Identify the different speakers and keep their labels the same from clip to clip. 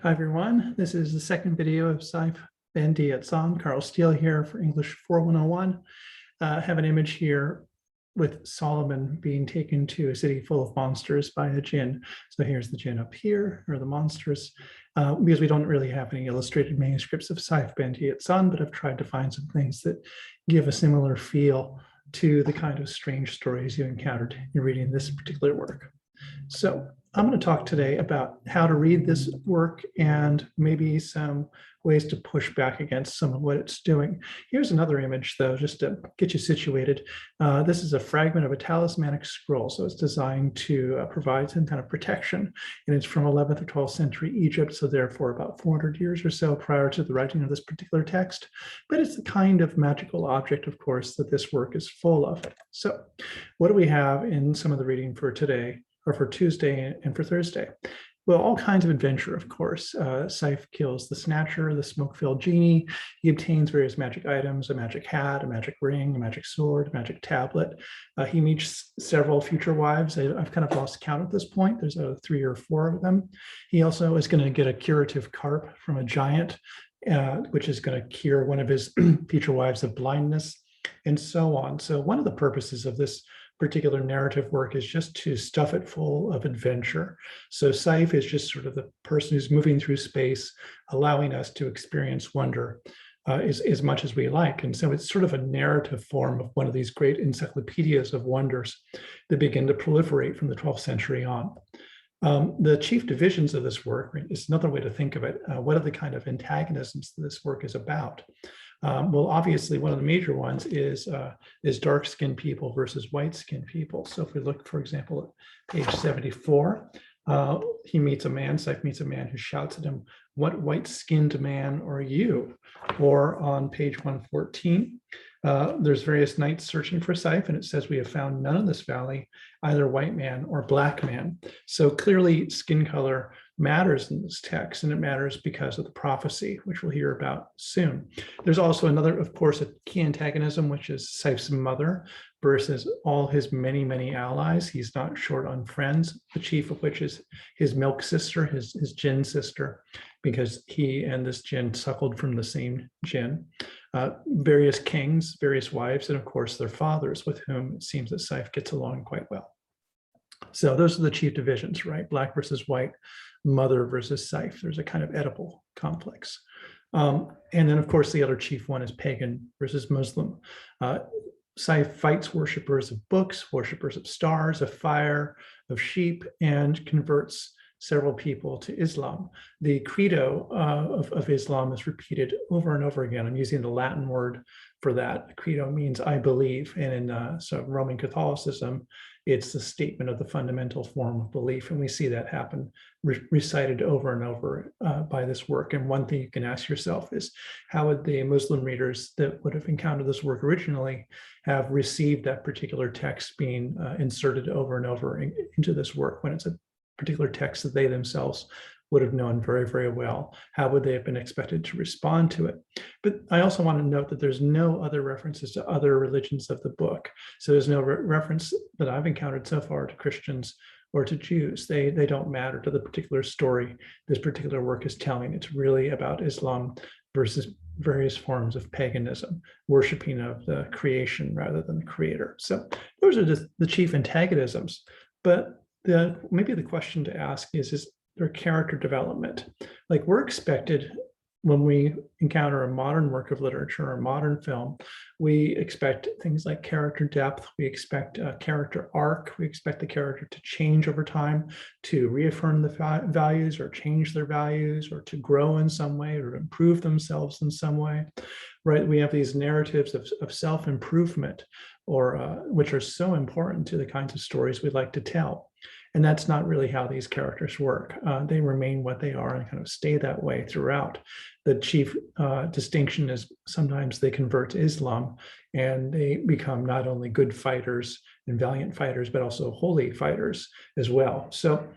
Speaker 1: Hi, everyone. This is the second video of Sayf Ben Yazan. Carl Steele here for English 4101. I have an image here with Solomon being taken to a city full of monsters by a jinn. So here's the jinn up here, or the monsters, because we don't really have any illustrated manuscripts of Sayf Ben Yazan, but I've tried to find some things that give a similar feel to the kind of strange stories you encountered in reading this particular work. So I'm going to talk today about how to read this work and maybe some ways to push back against some of what it's doing. Here's another image, though, just to get you situated. This is a fragment of a talismanic scroll, so it's designed to provide some kind of protection, and it's from 11th or 12th century Egypt, so therefore about 400 years or so prior to the writing of this particular text. But it's the kind of magical object, of course, that this work is full of. So what do we have in some of the reading for today, or for Tuesday and for Thursday? Well, all kinds of adventure, of course. Sayf kills the Snatcher, the smoke-filled genie. He obtains various magic items, a magic hat, a magic ring, a magic sword, a magic tablet. He meets several future wives. I've kind of lost count at this point. There's 3 or 4 of them. He also is going to get a curative carp from a giant, which is going to cure one of his future wives of blindness, and so on. So one of the purposes of this particular narrative work is just to stuff it full of adventure. So Sayf is just sort of the person who's moving through space, allowing us to experience wonder as much as we like. And so it's sort of a narrative form of one of these great encyclopedias of wonders that begin to proliferate from the 12th century on. The chief divisions of this work is another way to think of it. What are the kind of antagonisms that this work is about? Well, obviously, one of the major ones is dark-skinned people versus white-skinned people. So if we look, for example, at page 74, he meets a man, Sayf meets a man who shouts at him, "What white-skinned man are you?" Or on page 114, there's various knights searching for Sayf, and it says, "We have found none in this valley, either white man or black man." So clearly, skin color matters in this text, and it matters because of the prophecy, which we'll hear about soon. There's also another, of course, a key antagonism, which is Sayf's mother versus all his many, many allies. He's not short on friends, the chief of which is his milk sister, his jinn sister, because he and this jinn suckled from the same jinn. Various kings, various wives, and of course their fathers, with whom it seems that Sayf gets along quite well. So those are the chief divisions, right? Black versus white, mother versus Sayf. There's a kind of Oedipal complex. And then, of course, the other chief one is pagan versus Muslim. Sayf fights worshippers of books, worshippers of stars, of fire, of sheep, and converts several people to Islam. The credo of Islam is repeated over and over again. I'm using the Latin word for that. Credo means I believe, and in so Roman Catholicism, it's the statement of the fundamental form of belief, and we see that happen recited over and over by this work. And one thing you can ask yourself is, how would the Muslim readers that would have encountered this work originally have received that particular text being inserted over and over into this work when it's a particular text that they themselves would have known very, very well? How would they have been expected to respond to it? But I also want to note that there's no other references to other religions of the book. So there's no reference that I've encountered so far to Christians or to Jews. They don't matter to the particular story this particular work is telling. It's really about Islam versus various forms of paganism, worshiping of the creation rather than the creator. So those are just the chief antagonisms. But maybe the question to ask is their character development? Like, we're expected, when we encounter a modern work of literature or a modern film, we expect things like character depth, we expect a character arc, we expect the character to change over time, to reaffirm the values or change their values, or to grow in some way or improve themselves in some way, right? We have these narratives of self-improvement, or which are so important to the kinds of stories we like to tell. And that's not really how these characters work. They remain what they are and kind of stay that way throughout. The chief distinction is sometimes they convert to Islam and they become not only good fighters and valiant fighters, but also holy fighters as well. So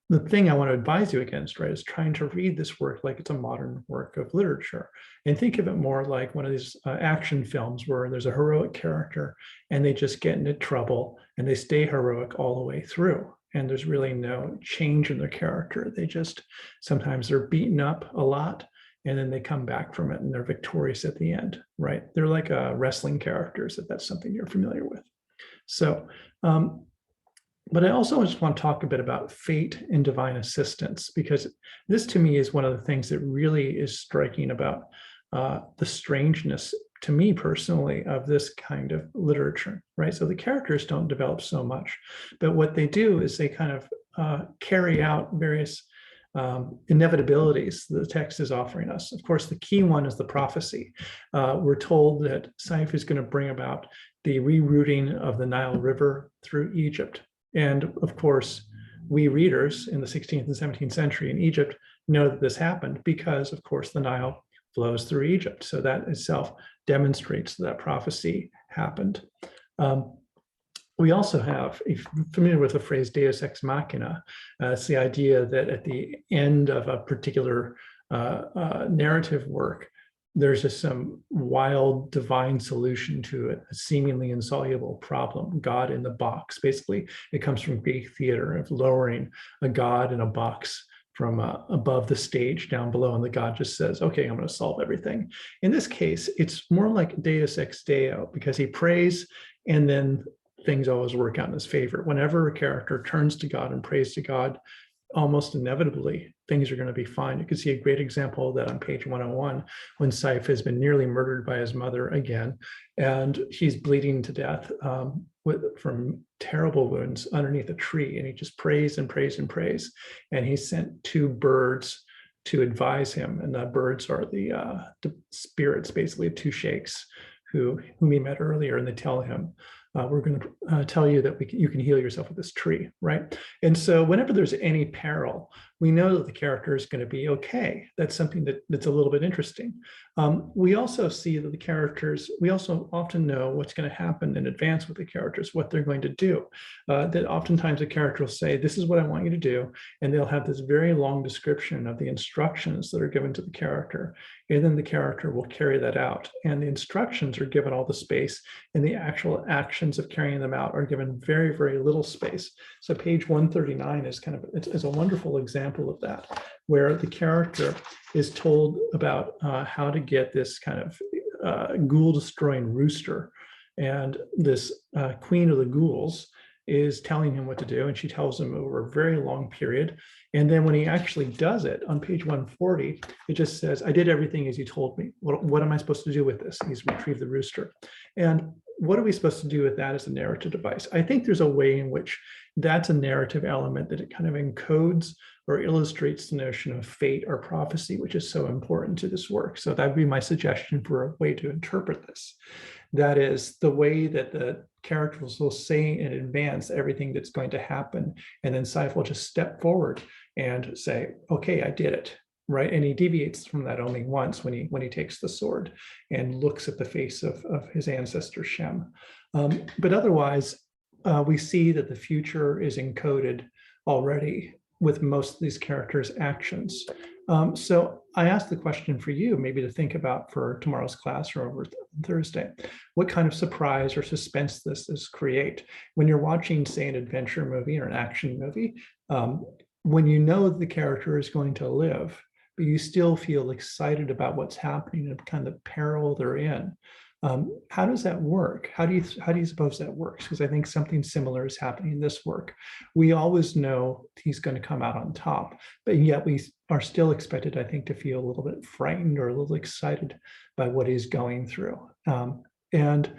Speaker 1: the thing I want to advise you against, right, is trying to read this work like it's a modern work of literature, and think of it more like one of these action films where there's a heroic character and they just get into trouble and they stay heroic all the way through. and there's really no change in their character. They just, sometimes they're beaten up a lot, and then they come back from it and they're victorious at the end, right? They're like wrestling characters, if that's something you're familiar with. So, but I also just want to talk a bit about fate and divine assistance, because this to me is one of the things that really is striking about the strangeness, to me personally, of this kind of literature, right? So the characters don't develop so much, but what they do is they kind of carry out various inevitabilities the text is offering us. Of course, the key one is the prophecy. We're told that Sayf is going to bring about the rerouting of the Nile River through Egypt. And of course, we readers in the 16th and 17th century in Egypt know that this happened because, of course, the Nile flows through Egypt. So that itself demonstrates that prophecy happened. We also have, if you're familiar with the phrase Deus ex machina, it's the idea that at the end of a particular narrative work, there's just some wild divine solution to it, a seemingly insoluble problem, God in the box. Basically, it comes from Greek theater of lowering a God in a box from above the stage down below, and the God just says, okay, I'm going to solve everything. In this case, it's more like Deus ex Deo, because he prays and then things always work out in his favor. Whenever a character turns to God and prays to God, almost inevitably, things are going to be fine. You can see a great example of that on page 101, when Sayf has been nearly murdered by his mother again, and he's bleeding to death from terrible wounds underneath a tree. And he just prays and prays and prays. And he sent two birds to advise him. And the birds are the spirits, basically, of two sheikhs whom he met earlier. And they tell him, we're going to tell you that you can heal yourself with this tree, right? And so whenever there's any peril, we know that the character is going to be okay. That's something that's a little bit interesting. We also see that the characters, we also often know what's going to happen in advance with the characters, what they're going to do. That oftentimes a character will say, this is what I want you to do. And they'll have this very long description of the instructions that are given to the character. And then the character will carry that out. And the instructions are given all the space, and the actual actions of carrying them out are given very, very little space. So page 139 is kind of, it's a wonderful example of that, where the character is told about how to get this kind of ghoul-destroying rooster. And this queen of the ghouls is telling him what to do, and she tells him over a very long period. And then when he actually does it, on page 140, it just says, I did everything as you told me. What am I supposed to do with this? He's retrieved the rooster. And what are we supposed to do with that as a narrative device? I think there's a way in which that's a narrative element that it kind of encodes or illustrates the notion of fate or prophecy, which is so important to this work. So that would be my suggestion for a way to interpret this. That is the way that the characters will say in advance everything that's going to happen. And then Sayf will just step forward and say, okay, I did it, right? And he deviates from that only once when he takes the sword and looks at the face of his ancestor Shem. But otherwise, we see that the future is encoded already with most of these characters' actions. So I asked the question for you, maybe to think about for tomorrow's class or over Thursday. What kind of surprise or suspense this create? When you're watching, say, an adventure movie or an action movie, when you know the character is going to live, but you still feel excited about what's happening and kind of the peril they're in. How does that work? How do you suppose that works? Because I think something similar is happening in this work. We always know he's going to come out on top, but yet we are still expected, I think, to feel a little bit frightened or a little excited by what he's going through. And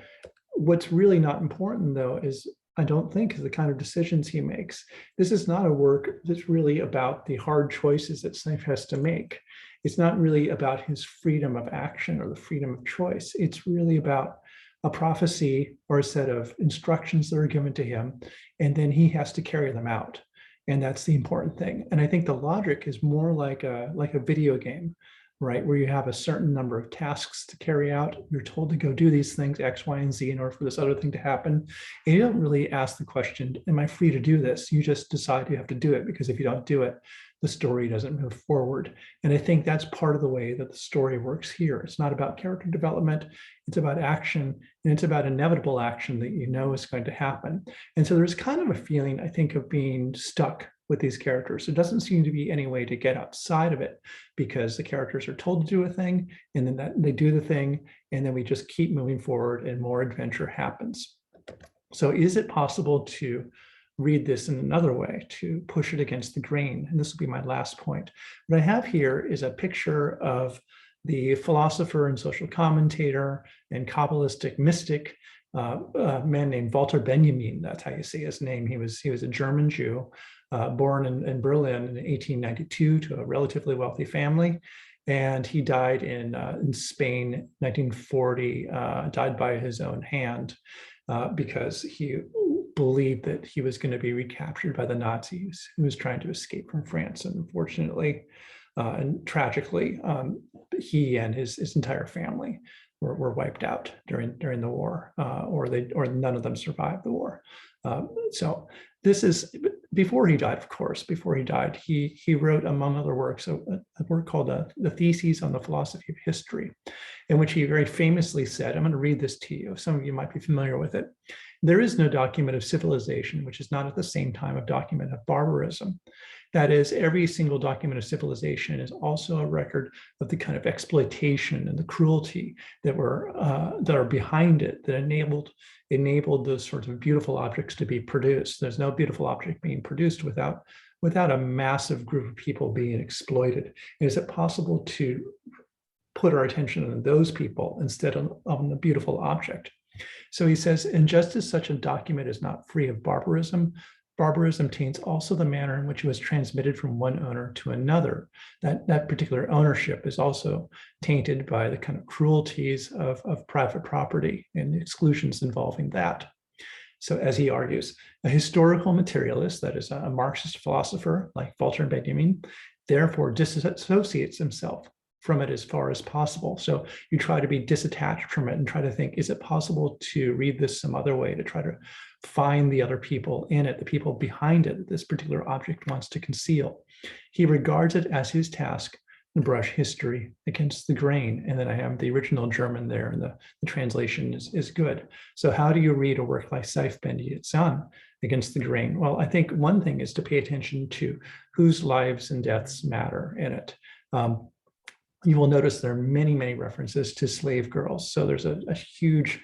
Speaker 1: what's really not important, though, is I don't think is the kind of decisions he makes. This is not a work that's really about the hard choices that Sayf has to make. It's not really about his freedom of action or the freedom of choice. It's really about a prophecy or a set of instructions that are given to him, and then he has to carry them out. And that's the important thing. And I think the logic is more like a video game, right? Where you have a certain number of tasks to carry out. You're told to go do these things, X, Y, and Z, in order for this other thing to happen. And you don't really ask the question, am I free to do this? You just decide you have to do it, because if you don't do it, the story doesn't move forward. And I think that's part of the way that the story works here. It's not about character development, it's about action, and it's about inevitable action that you know is going to happen. And so there's kind of a feeling, I think, of being stuck with these characters. There doesn't seem to be any way to get outside of it, because the characters are told to do a thing, and then they do the thing, and then we just keep moving forward and more adventure happens. So is it possible to read this in another way, to push it against the grain? And this will be my last point. What I have here is a picture of the philosopher and social commentator and Kabbalistic mystic, a man named Walter Benjamin. That's how you say his name. He was a German Jew, born in Berlin in 1892 to a relatively wealthy family. And he died in Spain, 1940, died by his own hand because he believed that he was going to be recaptured by the Nazis. He was trying to escape from France. And unfortunately and tragically, he and his entire family were wiped out during the war, or none of them survived the war. So this is before he died, of course. Before he died, he wrote, among other works, a work called The Theses on the Philosophy of History, in which he very famously said, I'm going to read this to you. Some of you might be familiar with it. There is no document of civilization which is not at the same time a document of barbarism. That is, every single document of civilization is also a record of the kind of exploitation and the cruelty that are behind it, that enabled those sorts of beautiful objects to be produced. There's no beautiful object being produced without a massive group of people being exploited. And is it possible to put our attention on those people instead of on the beautiful object? So he says, and just as such a document is not free of barbarism, barbarism taints also the manner in which it was transmitted from one owner to another. That particular ownership is also tainted by the kind of cruelties of private property and the exclusions involving that. So as he argues, a historical materialist, that is a Marxist philosopher like Walter Benjamin, therefore disassociates himself from it as far as possible. So you try to be disattached from it and try to think, is it possible to read this some other way, to try to find the other people in it, the people behind it that this particular object wants to conceal? He regards it as his task to brush history against the grain. And then I have the original German there, and the translation is good. So how do you read a work like Sayf ben Yazan against the grain? Well, I think one thing is to pay attention to whose lives and deaths matter in it. You will notice there are many, many references to slave girls. So there's a huge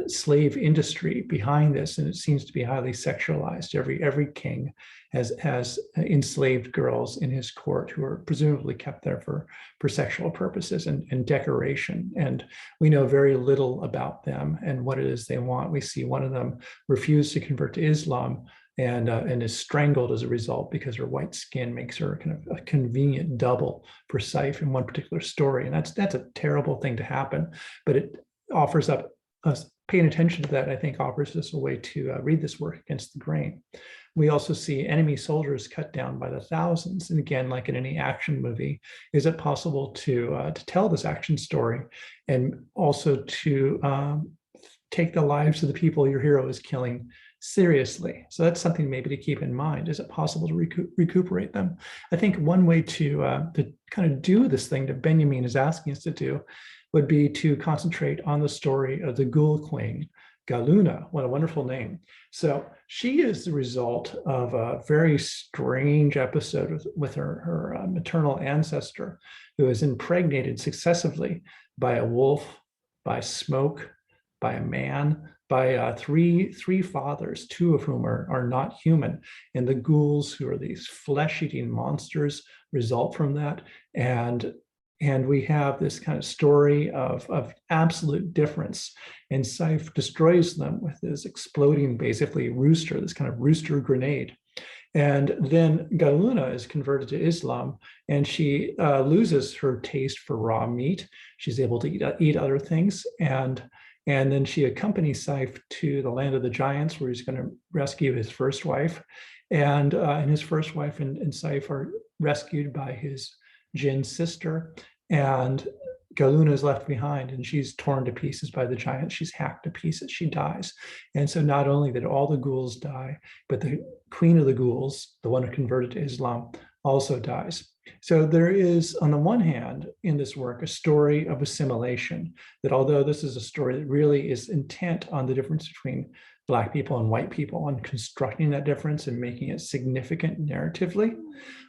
Speaker 1: slave industry behind this, and it seems to be highly sexualized. Every king has enslaved girls in his court who are presumably kept there for sexual purposes and decoration. And we know very little about them and what it is they want. We see one of them refuse to convert to Islam and is strangled as a result because her white skin makes her kind of a convenient double for Sayf in one particular story. And that's a terrible thing to happen, but it offers up us paying attention to that, I think, offers us a way to read this work against the grain. We also see enemy soldiers cut down by the thousands. And again, like in any action movie, is it possible to tell this action story and also to take the lives of the people your hero is killing seriously? So that's something maybe to keep in mind. Is it possible to recuperate them? I think one way to kind of do this thing that Benjamin is asking us to do would be to concentrate on the story of the Ghoul Queen, Galuna. What a wonderful name. So she is the result of a very strange episode with her maternal ancestor, who is impregnated successively by a wolf, by smoke, by a man, by three fathers, two of whom are not human. And the ghouls, who are these flesh-eating monsters, result from that. And we have this kind of story of absolute difference. And Sayf destroys them with this exploding, basically, rooster, this kind of rooster grenade. And then Galuna is converted to Islam, and she loses her taste for raw meat. She's able to eat other things. And then she accompanies Sayf to the land of the giants, where he's going to rescue his first wife. And his first wife and Sayf are rescued by his Jinn sister. And Galuna is left behind, and she's torn to pieces by the giants. She's hacked to pieces. She dies. And so not only did all the ghouls die, but the queen of the ghouls, the one who converted to Islam, also dies. So there is, on the one hand, in this work, a story of assimilation, that although this is a story that really is intent on the difference between Black people and white people, on constructing that difference and making it significant narratively,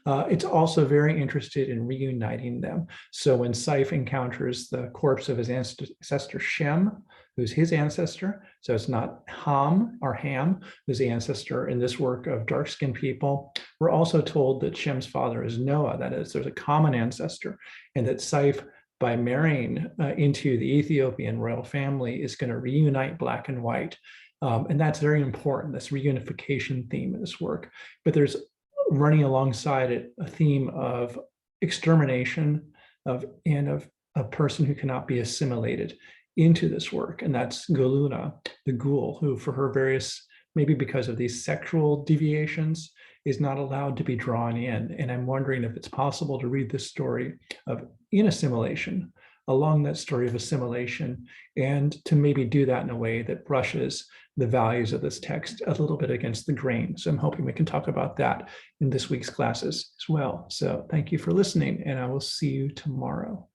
Speaker 1: it's also very interested in reuniting them. So when Sayf encounters the corpse of his ancestor Shem, who's his ancestor, so it's not Ham or Ham, who's the ancestor in this work of dark-skinned people. We're also told that Shem's father is Noah, that is, there's a common ancestor, and that Sayf, by marrying into the Ethiopian royal family, is going to reunite Black and white. And that's very important, this reunification theme in this work. But there's running alongside it a theme of extermination and of a person who cannot be assimilated into this work. And that's Goluna, the ghoul, who for her various, maybe because of these sexual deviations, is not allowed to be drawn in. And I'm wondering if it's possible to read this story of inassimilation along that story of assimilation, and to maybe do that in a way that brushes the values of this text a little bit against the grain. So I'm hoping we can talk about that in this week's classes as well. So thank you for listening, and I will see you tomorrow.